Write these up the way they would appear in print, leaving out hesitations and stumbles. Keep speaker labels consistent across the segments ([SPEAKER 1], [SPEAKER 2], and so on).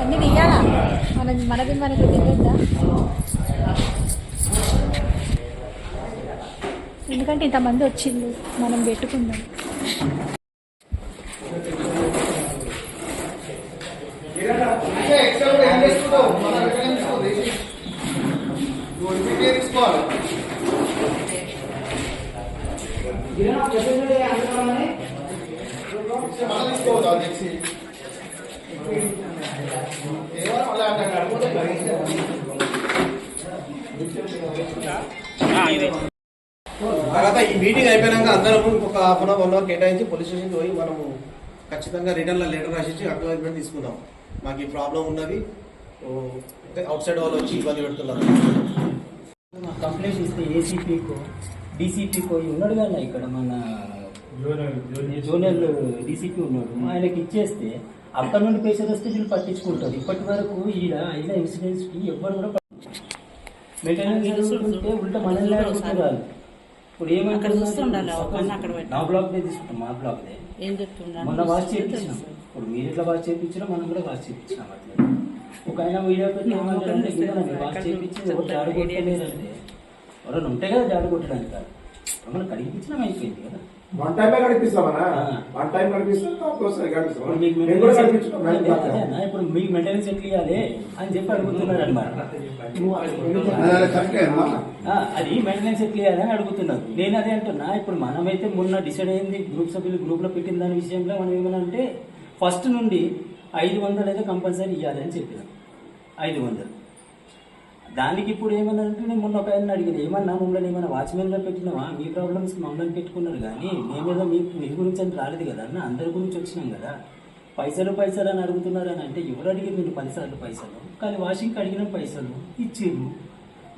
[SPEAKER 1] అన్ని తీయాలా మనది మనకి తెలియద్దా? ఎందుకంటే ఇంతమంది వచ్చింది, మనం పెట్టుకుందాం.
[SPEAKER 2] తర్వాత ఈ మీటింగ్ అయిపోయాక అందరం ఒక హాఫ్ అన్ అవర్ 1 అవర్ కేటాయించి పోలీస్ స్టేషన్కి పోయి మనము ఖచ్చితంగా రిటర్న్లో లెటర్ రాసి అక్నాలెడ్జ్మెంట్ తీసుకుందాం. మాకు ఈ ప్రాబ్లం ఉన్నది, అవుట్ సైడ్ వాళ్ళు వచ్చి ఇబ్బంది పెడుతున్నారు.
[SPEAKER 3] కంప్లైంట్ ఇస్తే ఏసీపీకో డీసీపీకో ఉన్నాడు కదా ఇక్కడ మన జోనల్ డీసీపీ ఉన్నాడు, ఆయనకి ఇచ్చేస్తే అక్కడి నుండి పేషెంట్ వస్తే వీళ్ళు పట్టించుకుంటారు. ఇప్పటి వరకు ఈడ అయిన ఇన్సిడెంట్స్కి ఎవ్వరు కూడా మెయింటెనెన్స్ ఉంటే ఉల్టా మనల్ని అడుగుతున్నారు. ఇప్పుడు ఏమంటారు, నా బ్లాక్ దే తీసుకుంటాం, మా బ్లాక్ దే మొన్న వాచ్ చేయించినాం. ఇప్పుడు మీరు ఇట్లా వాచ్ చేయించినా మనం కూడా వాచ్ చేయించినాం. అట్లా ఒక ఆయన వీడియో పెట్టి ఏమంటారంటే వాచ్ చేయించి ఎవరు జాడు కొట్టలేదంటే ఎవరైనా ఉంటే కదా జాడు కొట్టడానికి కాదు, మనం కడిగించినాం అయిపోయింది కదా. ఇప్పుడు మీకు మెయింటెనెన్స్ ఎట్లా ఇవ్వాలి అని చెప్పి అడుగుతున్నాడు అనమాట. అది మెయింటెనెన్స్ ఎట్లా ఇవ్వాలి అని అడుగుతున్నారు. నేను అదే అంటున్నా, ఇప్పుడు మనమైతే మొన్న డిసైడ్ అయింది గ్రూప్ సభ్యులు గ్రూప్ లో పెట్టిన దాని విషయంలో మనం ఏమన్నా అంటే ఫస్ట్ నుండి 500 అయితే కంపల్సరీ ఇవ్వాలి అని చెప్పినాం. 500 దానికి ఇప్పుడు ఏమన్నా అంటే నేను మొన్న ఒక ఆయన అడిగింది, ఏమన్నా మమ్మల్ని ఏమైనా వాచ్మెన్గా పెట్టినావా, మీ ప్రాబ్లమ్స్ మమ్మల్ని పెట్టుకున్నారు కానీ మేమేదో మీ గురించి అని రాలేదు కదా అన్న, అందరి గురించి వచ్చినాం కదా. పైసలు పైసలు అని అడుగుతున్నారు అని అంటే ఎవరు అడిగారు నేను 10 సార్లు పైసలు, కానీ వాషింగ్కి అడిగిన పైసలు ఇచ్చిర్రు.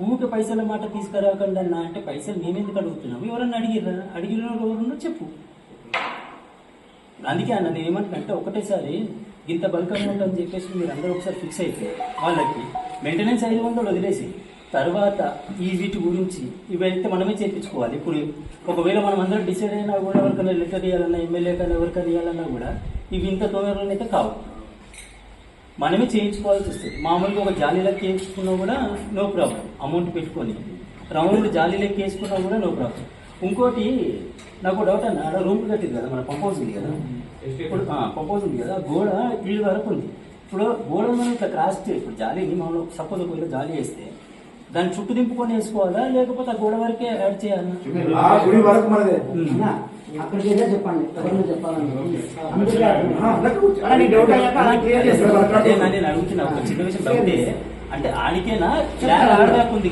[SPEAKER 3] ఊరికే పైసల మాట తీసుకురాకండి అన్న అంటే పైసలు మేమెందుకు అడుగుతున్నాము, ఎవరన్నా అడిగిన ఎవరున్నా చెప్పు. అందుకే అన్న నేను ఏమంటున్నా ఒకటేసారి ఇంత బల్క్ అమౌంట్ అని చెప్పేసి మీరు అందరూ ఒకసారి ఫిక్స్ అయితే వాళ్ళకి మెయింటెనెన్స్ 500 వదిలేసి తర్వాత ఈ వీటి గురించి ఇవైతే మనమే చేయించుకోవాలి. ఇప్పుడు ఒకవేళ మనం అందరం డిసైడ్ అయినా కూడా ఎవరికైనా లెటర్ ఇవ్వాలన్నా ఎమ్మెల్యే కన్నా ఎవరికైనా ఇవ్వాలన్నా కూడా ఇవి ఇంత తొందరలోనైతే కావు, మనమే చేయించుకోవాల్సి వస్తుంది. మామూలుగా ఒక జాలీలోకి వేసుకున్నా కూడా నో ప్రాబ్లం, అమౌంట్ పెట్టుకొని రౌండ్ జాలీలోకి వేసుకున్నా కూడా నో ప్రాబ్లం. ఇంకోటి నాకు డౌట్ అన్న, ఆడ రూమ్ కట్టింది కదా మన పంప్ హౌస్ ఉంది కదా, ఇప్పుడు పంప్ హౌస్ ఉంది కదా, గోడ ఇల్లు వరకు ఉంది. ఇప్పుడు గోడ మనం ఇట్లా క్రాస్ ఇప్పుడు జాలీని మనం సపోజ్ ఒకవేళ జాలీ వేస్తే దాన్ని చుట్టూ దింపుకొని వేసుకోవాలా లేకపోతే ఆ గోడ వరకే యాడ్ చేయాలా? చెప్పండి నేను అడుగుతున్నా ఒక చిన్న విషయం డౌటే అంటే ఆడికేనా ఆడదాకుంది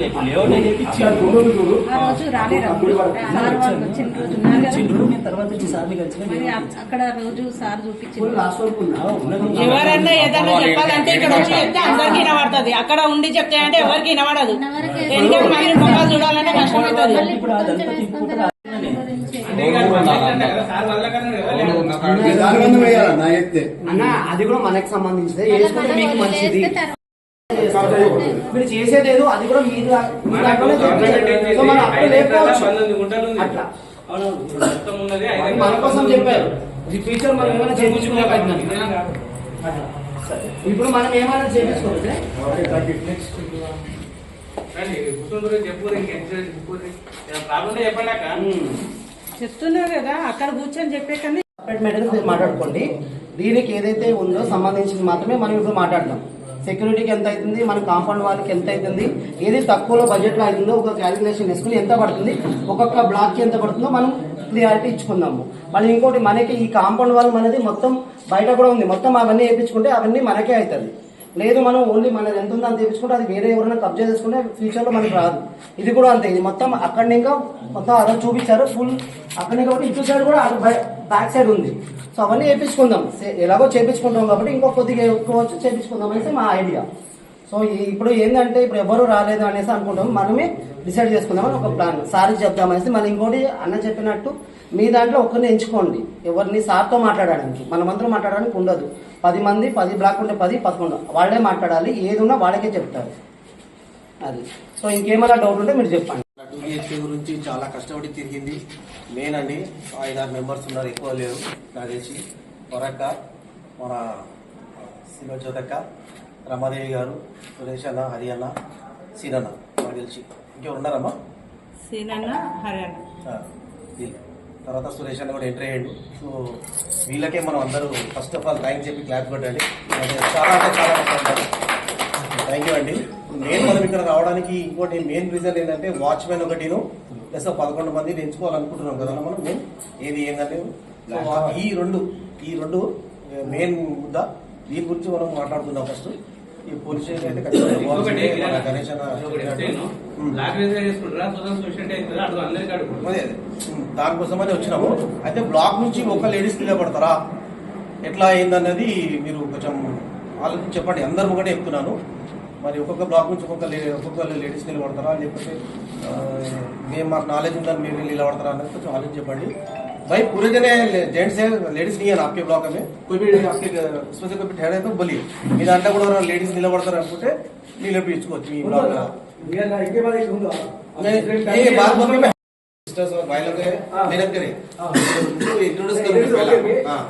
[SPEAKER 3] తర్వాత వచ్చి సార్ని కలిసి
[SPEAKER 1] అక్కడ రోజు సార్ చూపించారు.
[SPEAKER 4] ఎవరన్నా ఏదన్నా చెప్పాలంటే ఇక్కడ వచ్చి చెప్తే అందరికి వినబడుతుంది, అక్కడ ఉండి చెప్తే అంటే ఎవరికి వినబడదు. ఎందుకంటే మళ్ళీ మొక్కలు చూడాలంటే కష్టమవుతుంది.
[SPEAKER 3] ఇప్పుడు అదంతా తిప్పుకుంటారు.
[SPEAKER 2] అన్న అది కూడా మనకు సంబంధించింది, మీకు మంచిది. మీరు చేసేదేదో అది కూడా మీరు మన కోసం చెప్పారు. ఈ ఫ్యూచర్ మనం ఏమైనా చేయించుకోవాలి, ఇప్పుడు మనం ఏమైనా చేయించుకోవాలి.
[SPEAKER 4] చెప్తున్నారు కదా అక్కడ కూర్చొని చెప్పే కన్నా
[SPEAKER 2] సపరేట్ మెటీరియల్స్ మాట్లాడుకోండి. దీనికి ఏదైతే ఉందో సంబంధించింది మాత్రమే మనం ఇప్పుడు మాట్లాడదాం. సెక్యూరిటీకి ఎంత అవుతుంది, మన కాంపౌండ్ వాళ్ళకి ఎంత అవుతుంది, ఏది తక్కువలో బడ్జెట్లో అవుతుందో ఒక క్యాలిక్యులేషన్ వేసుకుని ఎంత పడుతుంది, ఒక్కొక్క బ్లాక్కి ఎంత పడుతుందో మనం క్లియారిటీ ఇచ్చుకుందాము. మళ్ళీ ఇంకోటి మనకి ఈ కాంపౌండ్ వాల్ మనది మొత్తం బయట కూడా ఉంది, మొత్తం అవన్నీ వేయించుకుంటే అవన్నీ మనకే అవుతుంది. లేదు మనం ఓన్లీ మనది ఎంత ఉందో అంత వేయించుకుంటే అది వేరే ఎవరైనా కబ్జా చేసుకుంటే ఫ్యూచర్లో మనకి రాదు. ఇది కూడా అంతే, ఇది మొత్తం అక్కడ ఇంకా మొత్తం అలా చూపించారు ఫుల్ అక్కడ కాబట్టి ఇటు సైడ్ కూడా బ్యాక్ సైడ్ ఉంది. సో అవన్నీ వేయించుకుందాం, ఎలాగో చేయించుకుంటాం కాబట్టి ఇంకో కొద్దిగా ఎక్కువ వచ్చి చేయించుకుందాం అనేసి మా ఐడియా. సో ఇప్పుడు ఏంటంటే ఇప్పుడు ఎవరు రాలేదు అనేసి అనుకుంటాం, మనమే డిసైడ్ చేసుకుందామని ఒక ప్లాన్. సార్కి చెప్దామనేసి మళ్ళీ ఇంకోటి అన్న చెప్పినట్టు మీ దాంట్లో ఒక్కరిని ఎంచుకోండి, ఎవరిని సార్తో మాట్లాడడానికి, మనమందరం మాట్లాడడానికి ఉండదు. 10 మంది 10 బ్లాక్ ఉంటే 10 11 వాళ్ళే మాట్లాడాలి, ఏది ఉన్నా వాళ్ళకే చెప్తారు. అది సో ఇంకేమైనా డౌట్ ఉంటే మీరు చెప్పండి.
[SPEAKER 5] BHK గురించి చాలా కష్టపడి తిరిగింది. మెయిన్ అండి 5-6 మెంబర్స్ ఉన్నారు, ఎక్కువ లేరు నాకు తెలిసి. వరక్క, మన శివజ్యోతక్క, రమాదేవి గారు, సురేష్ అన్న, హరి అన్న, సీనన్న నాకు తెలిసి. ఇంకెవరు ఉన్నారమ్మా?
[SPEAKER 4] సీనన్న, హరియన్న,
[SPEAKER 5] వీళ్ళు. తర్వాత సురేష్ అన్న కూడా ఎంటర్ అయ్యాడు. సో వీళ్ళకే మనం అందరూ ఫస్ట్ ఆఫ్ ఆల్ థ్యాంక్స్ చెప్పి క్లాప్ కొట్టండి. చాలా అంటే చాలా కష్టపడ్డారు. థ్యాంక్ యూ అండి. మెయిన్ మనం ఇక్కడ రావడానికి ఇంకోటి మెయిన్ రీజన్ ఏంటంటే వాచ్మెన్ ఒకటిను ప్లస్ 11 మందిని ఎంచుకోవాలనుకుంటున్నాం కదా మనం. ఏది ఏంటంటే ఈ రెండు మెయిన్ ముద్ద. దీని గురించి మనం మాట్లాడుకుందాం. ఫస్ట్ ఈ పోలీస్ స్టేషన్ అయితే ఖచ్చితంగా గణేష్ దానికోసమని వచ్చినాము. అయితే బ్లాక్ నుంచి ఒక లేడీస్ నిలబడతారా, ఎట్లా అయిందన్నది మీరు కొంచెం ఆలోచించి చెప్పండి. అందరు ఒకటే చెప్తున్నాను. మరి ఒక్కొక్క బ్లాక్ నుంచి ఒక్కొక్క లేడీస్ నిలబడతారా, లేకపోతే మేము మాకు నాలెడ్జ్ ఉందని మీరు నిలబడతారా అనేది కొంచెం ఆలోచించి చెప్పండి. भाई पूरे जने जेंट्स है, लेडीज नहीं है ना आपके ब्लॉक में? कोई भी आपके उसमें से कोई ठहरे तो बोलिए. మీ దాంట్లో కూడా లేడీస్ నిలబడతారు అనుకుంటే నిలబడించుకోవచ్చు మీ బ్లాక్ లో. ये बात बोल मैं सिस्टर्स और भाई लोग हैं, मेहनत करें, इंट्रोड्यूस करूंगा पहला. हां,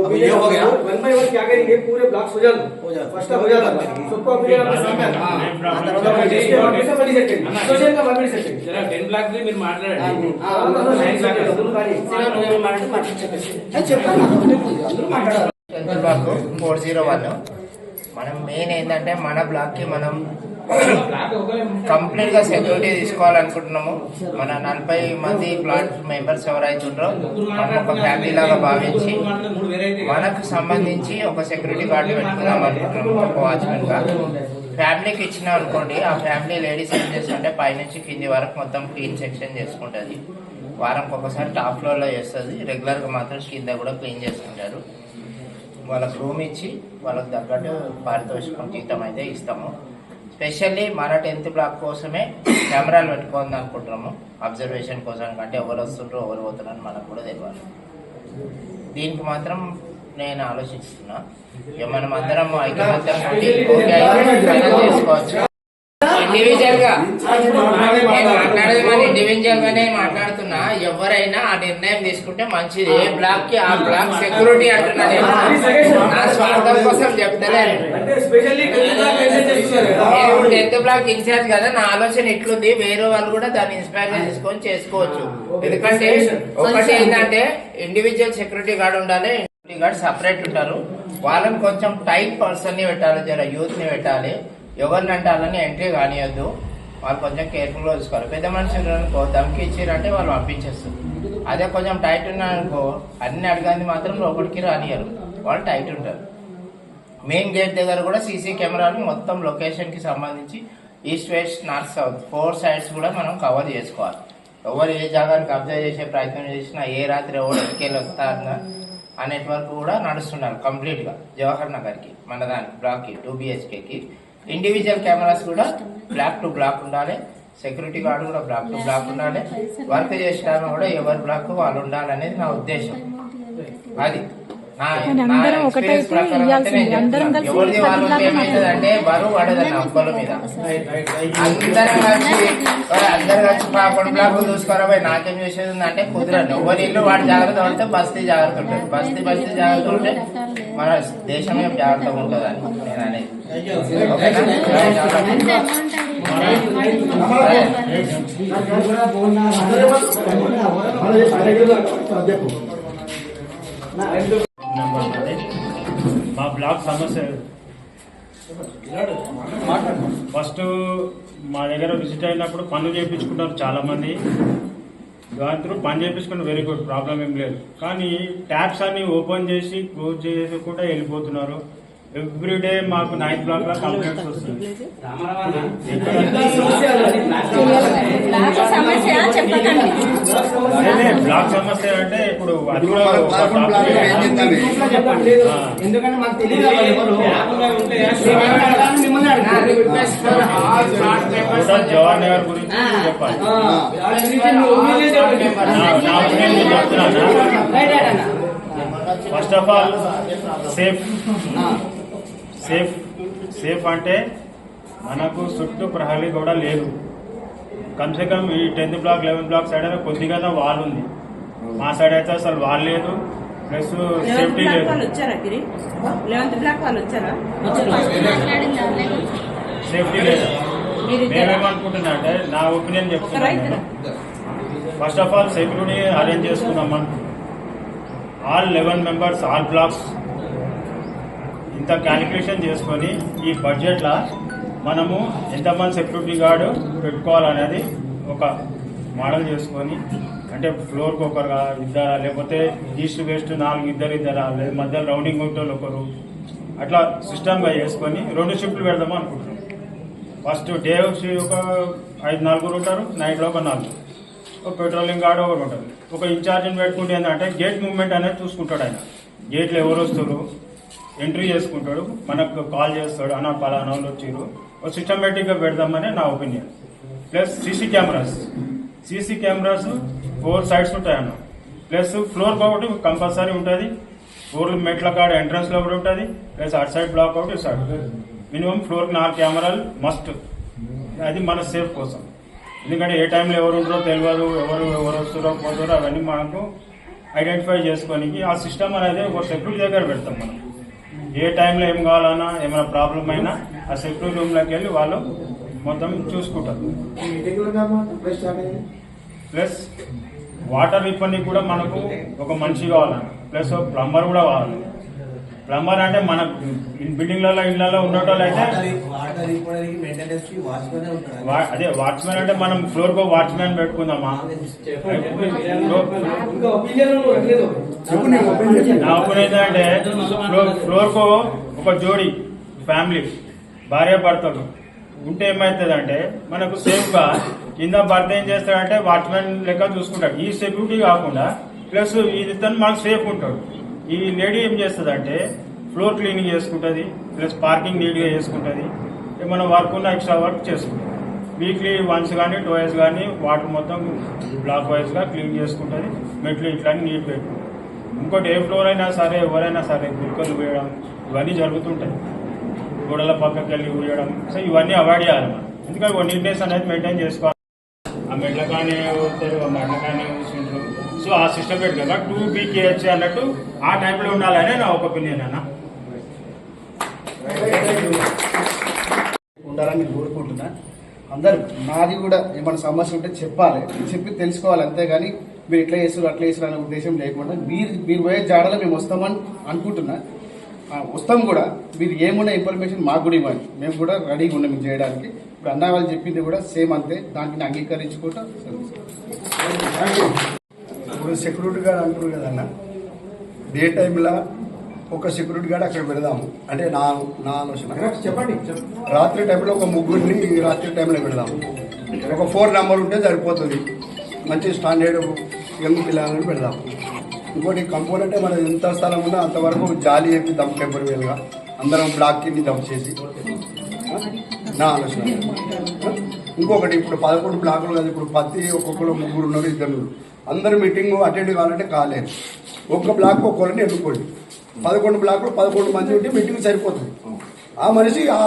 [SPEAKER 5] अब ये हो गया. वन बाय वन क्या करेंगे, पूरे ब्लॉक हो जाए फर्स्ट हो जाता है सबको अपने सोशल का बात सेट जरा 10 ब्लॉक में మీరు మాట్లాడండి.
[SPEAKER 6] బ్లాక్ 401. మనం మెయిన్ ఏంటంటే మన బ్లాక్ కి మనం కంప్లీట్ గా సెక్యూరిటీ తీసుకోవాలనుకుంటున్నాము. మన 40 మంది ప్లాట్ మెంబర్స్ ఎవరైతే ఉన్నారో మనం ఒక ఫ్యామిలీ లాగా భావించి మనకు సంబంధించి ఒక సెక్యూరిటీ గార్డు పెట్టుకుందాం అనుకుంటున్నాము. ఒక వాచ్మెన్ గా ఫ్యామిలీకి ఇచ్చినాం అనుకోండి, ఆ ఫ్యామిలీ లేడీస్ ఏం చేస్తుంటే పైనుంచి కింది వరకు మొత్తం క్లీన్ సెక్షన్ చేసుకుంటుంది. వారంకి ఒకసారి టాప్ ఫ్లోర్ లో చేస్తుంది, రెగ్యులర్ గా మాత్రం కింద కూడా క్లీన్ చేసుకుంటారు. వాళ్ళకి రూమ్ ఇచ్చి వాళ్ళకి తగ్గట్టు పారితోషికం జీతం అయితే ఇస్తాము. స్పెషల్లీ మన 10th బ్లాక్ కోసమే కెమెరాలు పెట్టుకోవాలి అనుకుంటున్నాము. అబ్జర్వేషన్ కోసం, కంటే ఎవరు వస్తుండ్రో ఎవరు పోతున్నారని మనకు కూడా తెలియాలి. దీనికి మాత్రం నేను ఆలోచిస్తున్నా. మనం అందరం ఐకమత్యం చేసుకోవచ్చు. ఇండివిజువల్ గా మాట్లాడేది ఇండివిజువల్ గానే మాట్లాడుతున్నా. ఎవరైనా ఆ నిర్ణయం తీసుకుంటే మంచిది. ఏ బ్లాక్ కి ఆ బ్లాక్ సెక్యూరిటీ అంటున్నా. నా స్వార్థం కోసం చెప్తలేను. 10th బ్లాక్ ఇన్ఛార్జ్ కదా, నా ఆలోచన ఇట్లుంది. వేరే వాళ్ళు కూడా దాన్ని ఇన్స్పైర్ తీసుకొని చేసుకోవచ్చు. ఎందుకంటే ఒకటి ఏంటంటే ఇండివిజువల్ సెక్యూరిటీ గార్డ్ ఉండాలి, సెక్యూరిటీ గార్డ్ సపరేట్ ఉంటారు. వాళ్ళని కొంచెం టైట్ పర్సన్ ని పెట్టాలి, జర యూత్ ని పెట్టాలి. ఎవరిని అంటే వాళ్ళని ఎంట్రీ కానియద్దు. వాళ్ళు కొంచెం కేర్ఫుల్ గా చూసుకోవాలి. పెద్ద మనుషులు అనుకో దమ్కి ఇచ్చిరంటే వాళ్ళు పంపించేస్తారు. అదే కొంచెం టైట్ ఉన్నారనుకో అన్ని అడగాన్ని మాత్రం లోపలికి రానియరు, వాళ్ళు టైట్ ఉంటారు. మెయిన్ గేట్ దగ్గర కూడా సీసీ కెమెరాలు మొత్తం లొకేషన్ కి సంబంధించి east west north south 4 sides కూడా మనం కవర్ చేసుకోవాలి. ఎవరు ఏ జాగాన్ని కబ్జా చేసే ప్రయత్నం చేసినా, ఏ రాత్రి ఎవరు ఎక్కేళ్ళు వస్తారన్నా ఆ నెట్వర్క్ కూడా నడుస్తున్నారు కంప్లీట్ గా. జవహర్ నగర్ కి మన దానికి బ్లాక్ కి 2 BHK కి ఇండివిజువల్ కెమెరాస్ కూడా బ్లాక్ టు బ్లాక్ ఉండాలి. సెక్యూరిటీ గార్డు కూడా బ్లాక్ టు బ్లాక్ ఉండాలి. వర్క్ చేసేటప్పుడు కూడా ఎవరి బ్లాక్ వాళ్ళు ఉండాలనేది నా ఉద్దేశం. అది
[SPEAKER 1] అందరం ఒకటైతే
[SPEAKER 6] ఎవరిది వాళ్ళు ఏమైతుందంటే బరువు పడదన్న ఒక్కల మీద. అందరం కలిసి కొన్ని బ్లాక్ చూసుకోరా పోయి నాట్యం చేసేది ఉందంటే కుదరదు. ఎవరి ఇల్లు వాడు జాగ్రత్త పడితే బస్తీ జాగ్రత్త ఉంటుంది. బస్తీ జాగ్రత్త ఉంటే మన దేశం ఏం జాగ్రత్తగా ఉంటుంది అని నేను అనేది.
[SPEAKER 7] మా బ్లాక్ సమస్య ఫస్ట్ మా దగ్గర విజిట్ అయినప్పుడు పనులు చేయించుకుంటారు చాలా మంది. దాని త్రూ పని చేయించుకుంటే వెరీ గుడ్, ప్రాబ్లం ఏం లేదు. కానీ ట్యాప్స్ అన్ని ఓపెన్ చేసి క్లోజ్ చేసి కూడా వెళ్ళిపోతున్నారు. ఎవ్రీడే మాకు 9th బ్లాక్ లో కంప్లైంట్స్ వస్తుంది. అదే బ్లాక్ సమస్య అంటే ఇప్పుడు అది కూడా
[SPEAKER 2] ఎందుకంటే మాకు తెలియదు.
[SPEAKER 7] జవహర్ నగర్ గురించి చెప్పాలి. ఫస్ట్ ఆఫ్ ఆల్ సేఫ్ అంటే మనకు చుట్టూ ప్రహరీ కూడా లేదు. కమ్సే కమ్ ఈ 10th black 11th black side అయినా కొద్దిగా వాల్ ఉంది. మా సైడ్ అయితే అసలు వాల్ లేదు, ప్లస్ సేఫ్టీ లేదు.
[SPEAKER 4] వాళ్ళు వచ్చారా గిరి? 11th బ్లాక్ వాళ్ళు వచ్చారా?
[SPEAKER 7] సేఫ్టీ లేదు. మేమేమనుకుంటున్నా అంటే నా ఒపీనియన్ చెప్తున్నాను. First of all security arrange చేసుకున్నాం అనుకుంటున్నాం. ఆల్ 11 మెంబర్స్ ఆల్ బ్లాక్స్ ఇంత క్యాలిక్యులేషన్ చేసుకొని ఈ బడ్జెట్లో మనము ఎంతమంది సెక్యూరిటీ గార్డు పెట్టుకోవాలనేది ఒక మోడల్ చేసుకొని, అంటే ఫ్లోర్కి ఒకరుగా ఇద్దరా, లేకపోతే ఈస్ట్ వెస్ట్ 4 ఇద్దరా, లేదా మధ్యలో రౌండింగ్ ఒకటోళ్ళు ఒకరు, అట్లా సిస్టమ్గా చేసుకొని 2 షిఫ్ట్లు పెడదాము అనుకుంటున్నాం. ఫస్ట్ డే ఒక 5-4 ఉంటారు, నైట్లో ఒక 4, ఒక పెట్రోలింగ్ గార్డు ఒకరు ఉంటారు. ఒక ఇన్ఛార్జిని పెట్టుకుంటే ఏంటంటే గేట్ మూవ్మెంట్ అనేది చూసుకుంటాడు. ఆయన గేట్లు ఎవరు వస్తారు ఎంట్రీ చేసుకుంటాడు, మనకు కాల్ చేస్తాడు, అన్న పలానా వాళ్ళు వచ్చారు. ఒక సిస్టమేటిక్గా పెడదామని నా opinion. Plus CC cameras 4 sides ఉంటాయన్న. ప్లస్ ఫ్లోర్ ఒకటి కంపల్సరీ ఉంటుంది. 4 మెట్ల కాడ ఎంట్రన్స్ లో ఒకటి ఉంటుంది, ప్లస్ అటు సైడ్ బ్లాక్ ఒకటి ఇటు సైడ్. మినిమం ఫ్లోర్కి 4 కెమెరాలు మస్ట్. అది మన సేఫ్ కోసం. ఎందుకంటే ఏ టైంలో ఎవరు ఉంటారో తెలియదు, ఎవరు వస్తారో పోతారో అవన్నీ మనకు ఐడెంటిఫై చేసుకొని ఆ సిస్టమ్ అనేది ఒక సెక్యూరిటీ దగ్గర పెడతాం. మనం ఏ టైంలో ఏం కావాలన్నా, ఏమైనా ప్రాబ్లం అయినా ఆ సెక్యూరిటీ రూమ్లోకి వెళ్ళి వాళ్ళు మొత్తం చూసుకుంటారు. ప్లస్ వాటర్ ఇబ్బంది కూడా మనకు ఒక మనిషి కావాలన్న, ప్లస్ ప్లంబర్ కూడా కావాలి. ప్లంబర్ అంటే మన బిల్డింగ్లలో ఇళ్లలో ఉన్నటోళ్ళు అయితే అదే వాచ్మెన్ అంటే మనం ఫ్లోర్ కో వాచ్మెన్ పెట్టుకుందామా. నా ఒపీనియన్ అంటే ఫ్లోర్ కో ఒక జోడి ఫ్యామిలీ భార్య భర్తలు ఉంటే ఏమవుతుంది అంటే మనకు సేఫ్ గా కింద భర్త ఏం చేస్తాడంటే వాచ్మెన్ లెక్క చూసుకుంటాడు. ఈ సెక్యూరిటీ కాకుండా ప్లస్ ఇది మనకు సేఫ్ ఉంటాడు. ఈ లేడీ ఏం చేస్తుంది అంటే ఫ్లోర్ క్లీనింగ్ చేసుకుంటుంది, ప్లస్ పార్కింగ్ నీట్గా చేసుకుంటుంది. ఏమైనా వర్క్ ఉన్న ఎక్స్ట్రా వర్క్ చేసుకుంటుంది. వీక్లీ వన్స్ కానీ 2 డేస్ కానీ వాటర్ మొత్తం బ్లాక్ వైజ్గా క్లీన్ చేసుకుంటుంది. మెట్లు ఇట్లా నీట్ పెట్టుకుంటుంది. ఇంకోటి ఏ ఫ్లోర్ అయినా సరే ఎవరైనా సరే గురికలు వేయడం ఇవన్నీ జరుగుతుంటాయి. గోడల పక్కకి వెళ్ళి ఊయడం, సో ఇవన్నీ అవాయిడ్ చేయాలి మనం. ఎందుకంటే ఒక నీట్నెస్ అనేది మెయింటైన్ చేసుకోవాలి. ఆ మెట్ల కానీ వస్తారు, ఆ మెట్ల కానీ కూర్చుంటారు. సో ఆ సిస్టమ్ పెట్టుగా 2 BKH అన్నట్టు ఆ టైంలో ఉండాలనే నా ఒక ఒపీనియన్ అన్న.
[SPEAKER 8] ఉండాలని కోరుకుంటున్నా. అందరు నాది కూడా ఏమైనా సమస్య ఉంటే చెప్పి తెలుసుకోవాలి. అంతేగాని మీరు ఇట్లా చేస్తారు అట్లా చేస్తారు అనే ఉద్దేశం లేకుండా మీరు పోయే జాడలో మేము వస్తామని అనుకుంటున్నా. వస్తాం కూడా. మీరు ఏమున్నా ఇన్ఫర్మేషన్ మాకు కూడా ఇవ్వండి, మేము కూడా రెడీగా ఉన్నాం మీకు చేయడానికి. ఇప్పుడు అన్న వాళ్ళు చెప్పింది కూడా సేమ్ అంతే, దానికి అంగీకరించుకుంటా.
[SPEAKER 9] ఇప్పుడు సెక్యూరిటీ గార్డ్ అంటారు కదన్న, డే టైంలో ఒక సెక్యూరిటీ గార్డ్ అక్కడ పెడదాము అంటే నా ఆలోచన. చెప్పండి. రాత్రి టైంలో ఒక 3 రాత్రి టైంలో పెడదాము. ఒక 4 నెంబర్ ఉంటే సరిపోతుంది. మంచి స్టాండర్డ్ యంగ్ పిల్లలని పెడదాం. ఇంకోటి కంపౌండ్ మనం ఎంత స్థలం ఉందో అంతవరకు జాలి చెప్పి దమ్ టెంపరీగా అందరం బ్లాక్ కింద దమ్ చేసి నా ఆలోచన. ఇంకొకటి ఇప్పుడు 11 బ్లాకులు కదా, ఇప్పుడు ప్రతి ఒక్కొక్కరు 3 ఉన్నారు, 2 ఉన్నారు. అందరు మీటింగ్ అటెండ్ కావాలంటే కాలేదు. ఒక్క బ్లాక్ ఒక్కొక్కరిని ఎన్నుకోండి. 11 బ్లాకులు 11 మంది ఉంటే మీటింగ్ సరిపోతుంది. ఆ మనిషి ఆ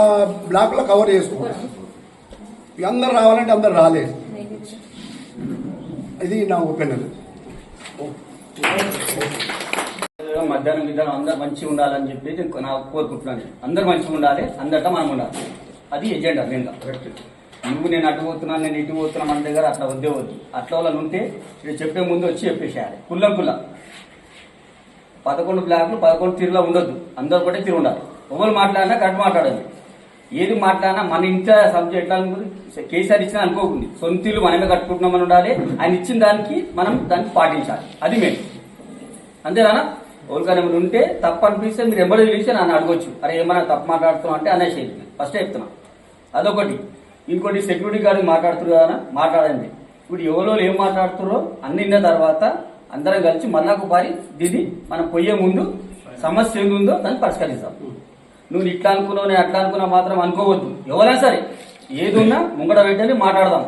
[SPEAKER 9] బ్లాక్లో కవర్ చేసుకోవాలి. అందరు రావాలంటే అందరు రాలేదు. ఇది నా ఒపీనియన్.
[SPEAKER 10] మధ్యాహ్నం అందరు మంచిగా ఉండాలని చెప్పి నాకు కోరుకుంటున్నాను. అందరు మంచిగా ఉండాలి, అందరితో మనం ఉండాలి. అది ఎజెండా మెయిన్గా. నువ్వు నేను అటు పోతున్నాను, నేను ఇటు పోతున్నా, మన దగ్గర అట్లా వద్దు. అట్లా వాళ్ళని ఉంటే చెప్పే ముందు వచ్చి చెప్పేసేయాలి. కుల్లం 11 బ్లాక్లు 11 తీరులో ఉండొద్దు. అందరు ఒకటే తీరు ఉండాలి. ఎవరు మాట్లాడినా కరెక్ట్ మాట్లాడాలి. ఏది మాట్లాడినా మన ఇంట్లో సబ్జెక్ట్ ఎట్లా కేసీఆర్ ఇచ్చిన అనుకోకుండా సొంత ఇల్లు మనమే కట్టుకుంటున్నామని ఉండాలి. ఆయన ఇచ్చిన దానికి మనం దాన్ని పాటించాలి. అది మెయిన్. అంతేనా? ఎవరికైనా ఏమైనా ఉంటే తప్పు అనిపిస్తే మీరు ఎంబడి పిలిస్తే నన్ను అడగొచ్చు. అరే ఏమైనా తప్పు మాట్లాడుతున్నాం అంటే అనేసి ఫస్ట్ చెప్తున్నా. అదొకటి. ఇంకోటి సెక్యూరిటీ గార్డు మాట్లాడుతున్నారు కదా, మాట్లాడండి. ఇప్పుడు ఎవరో ఏం మాట్లాడుతున్నారో అన్ని విన్న తర్వాత అందరం కలిసి మళ్ళా ఒకసారి దీన్ని మనం పోయే ముందు సమస్య ఏది ఉందో దాన్ని పరిష్కరిస్తాం. నువ్వు ఇట్లా అనుకున్నావు, నేను అట్లా అనుకున్నా మాత్రం అనుకోవద్దు. ఎవరైనా సరే ఏది ఉన్నా ముంగడ పెట్టండి, మాట్లాడదాం.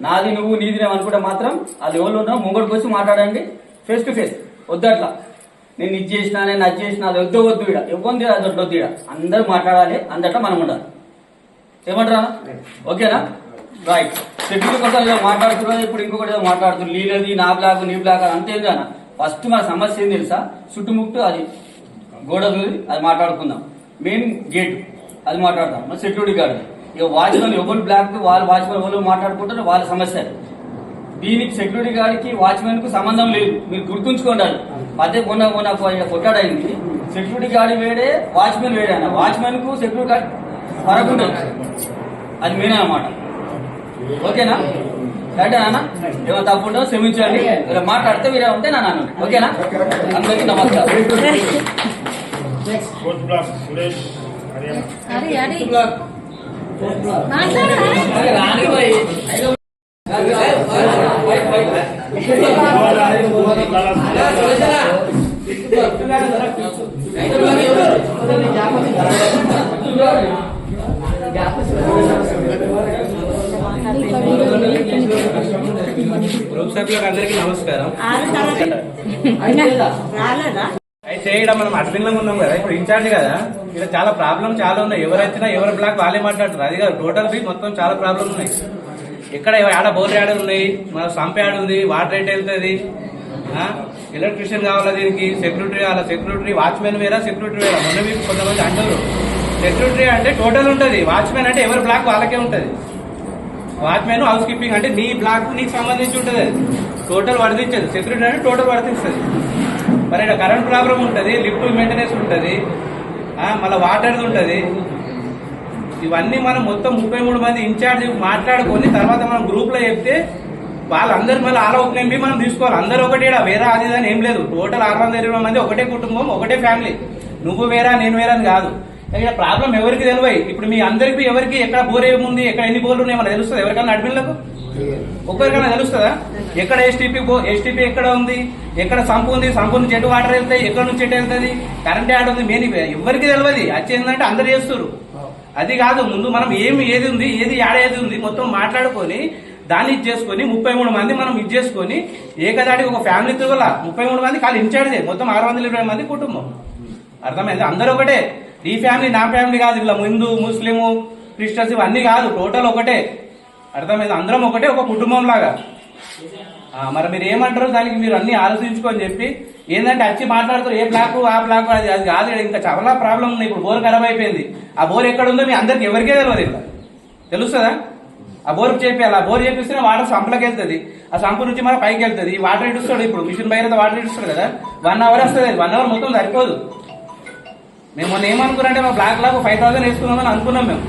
[SPEAKER 10] నాది నువ్వు నీది నేను అనుకుంటే మాత్రం అది ఎవరు ఉన్నా ముంగడికి వచ్చి మాట్లాడండి, ఫేస్ టు ఫేస్. వద్దు అట్లా నేను ఇది చేసినా, నేను అది చేసినా, అది వద్దు ఇడ ఇవ్వండి, అది వద్దు ఇడ. అందరూ మాట్లాడాలి, అందట్లో మనం ఉండాలి. ఏమంటారా? ఓకేనా? రైట్. సెక్యూరిటీ కోసం ఏదో మాట్లాడుతున్నారు, ఇప్పుడు ఇంకొకటి ఏదో మాట్లాడుతున్నారు, నీళ్ళది నా బ్లాక్ నీ బ్లాక్ అంతేంది అన్న. ఫస్ట్ మన సమస్య ఏం తెలుసా, చుట్టుముట్టు అది గోడ అది మాట్లాడుకుందాం, మెయిన్ గేట్ అది మాట్లాడదాం, మన సెక్యూరిటీ గార్డ్. ఇక వాచ్మెన్ ఎవరు బ్లాక్ వాళ్ళు వాచ్మెన్ ఎవరు మాట్లాడుకుంటారో వాళ్ళ సమస్య. దీనికి సెక్యూరిటీ గార్డ్కి వాచ్మెన్ కు సంబంధం లేదు, మీరు గుర్తుంచుకోండి. అదే మొన్న కొట్టాడైంది, సెక్యూరిటీ గార్డ్ వేడే వాచ్మెన్ వేడే అన్న. వాచ్మెన్ కు సెక్యూరిటీ గార్డ్ ఫరక్ ఉంటుంది, అది మెయిన్ అన్నమాట. ఓకేనా? రైటే నాన్న, ఏమో తప్పు ఉండవు క్షమించండి. ఇలా మాట్లాడితే మీరే ఉంటే నా నాన్న. ఓకేనా? అందరికీ నమస్కారం.
[SPEAKER 11] అందరికీ నమస్కారం. అయితే ఇక్కడ మనం అడ్మిన్లో ఉన్నాం కదా, ఇప్పుడు ఇన్ఛార్జ్ కదా, ఇక్కడ చాలా ప్రాబ్లం చాలా ఉన్నాయి. ఎవరు వచ్చినా ఎవరి బ్లాక్ వాళ్ళే మాట్లాడతారు. అది కాదు, టోటల్ బి మొత్తం చాలా ప్రాబ్లమ్ ఉన్నాయి. ఇక్కడ ఆడ బోర్ యాడ్ ఉన్నాయి, మన సంప్ యాడ్ ఉంది, వాటర్ రేట్ వెళ్తుంది, ఎలక్ట్రీషియన్ కావాలా, దీనికి సెక్యూరిటీ కావాలా, సెక్యూరిటీ వాచ్మెన్ వేరా సెక్యూరిటీ వేరా. మొన్న మీకు కొంతమంది అంటారు సెక్యూరిటీ అంటే టోటల్ ఉంటుంది, వాచ్మెన్ అంటే ఎవరి బ్లాక్ వాళ్ళకే ఉంటుంది. వాచ్మెన్ హౌస్ కీపింగ్ అంటే నీ బ్లాక్ నీకు సంబంధించి ఉంటుంది, అది టోటల్ వర్తించదు. సెక్యూరిటీ అంటే టోటల్ వర్తిస్తుంది. మరి ఇక్కడ కరెంట్ ప్రాబ్లం ఉంటుంది, లిఫ్ట్ మెయింటెనెన్స్ ఉంటుంది, మళ్ళీ వాటర్ది ఉంటుంది. ఇవన్నీ మనం మొత్తం 33 మంది ఇన్ఛార్జ్ మాట్లాడుకొని తర్వాత మనం గ్రూప్ లో చెప్తే వాళ్ళందరూ మళ్ళీ ఆల్ ఒపీనియన్ బి మనం తీసుకోవాలి. అందరూ ఒకటే, వేరే అది అని ఏం లేదు. టోటల్ 620 మంది ఒకటే కుటుంబం, ఒకటే ఫ్యామిలీ. నువ్వు వేరా నేను వేరా అని కాదు. ఇక్కడ ప్రాబ్లం ఎవరికి తెలియదు. ఇప్పుడు మీ అందరికి ఎవరికి ఎక్కడ బోర్ ఏముంది, ఎక్కడ ఎన్ని బోర్లు ఉన్నాయి మనకు తెలుస్తుంది. ఎవరికైనా అడ్మిన్లకు ఒక్కరికైనా తెలుస్తుందా? ఎక్కడ ఎస్టీపీ ఎక్కడ ఉంది, ఎక్కడ సంపు ఉంది, సంపు నుంచి ఎటు వాటర్ వెళ్తాయి, ఎక్కడ నుంచి ఎటు వెళ్తుంది, కరెంట్ యాడ్ ఉంది, మెయిన్ ఎవరికి తెలియదు. వచ్చేందంటే అందరు చేస్తారు. అది కాదు, ముందు మనం ఏది ఉంది, ఏది యాడ్ ఏది ఉంది మొత్తం మాట్లాడుకొని దాన్ని చేసుకొని 33 మంది మనం చేసుకొని ఏకదాటికి ఒక ఫ్యామిలీ తిరుగుల 33 మంది కాదు ఇన్ఛార్జ్, మొత్తం 620 మంది కుటుంబం. అర్థమైంది? అందరూ ఒకటే. ఈ ఫ్యామిలీ నా ఫ్యామిలీ కాదు, ఇలా హిందూ ముస్లిము క్రిస్టియన్స్ ఇవన్నీ కాదు, టోటల్ ఒకటే. అర్థమైంది? అందరం ఒకటే, ఒక కుటుంబం లాగా. మరి మీరు ఏమంటారు దానికి? మీరు అన్ని ఆలోచించుకొని చెప్పి ఏంటంటే వచ్చి మాట్లాడుతారు ఏ బ్లాక్ ఆ బ్లాక్, అది కాదు. ఇంకా చాలా ప్రాబ్లం ఉన్నాయి. ఇప్పుడు బోర్ ఖరాబ్ అయిపోయింది. ఆ బోర్ ఎక్కడ ఉందో మీ అందరికి ఎవరికే తెలియదు. ఇలా తెలుస్తుందా? ఆ బోర్ చేపియాలి. ఆ బోర్ చేపిస్తే వాటర్ సంపులోకి వెళ్తుంది, ఆ సంపు నుంచి మన పైకి వెళ్తుంది. వాటర్ ఇడుస్తాడు, ఇప్పుడు మిషన్ బయట వాటర్ ఇడుస్తాడు కదా, 1 అవర్ వస్తుంది. 1 అవర్ మొత్తం సరిపోదు. మేము మొన్న ఏమనుకున్నాంటే మా బ్లాక్ లాగా 5000 వేసుకున్నామని అనుకున్నాం మేము.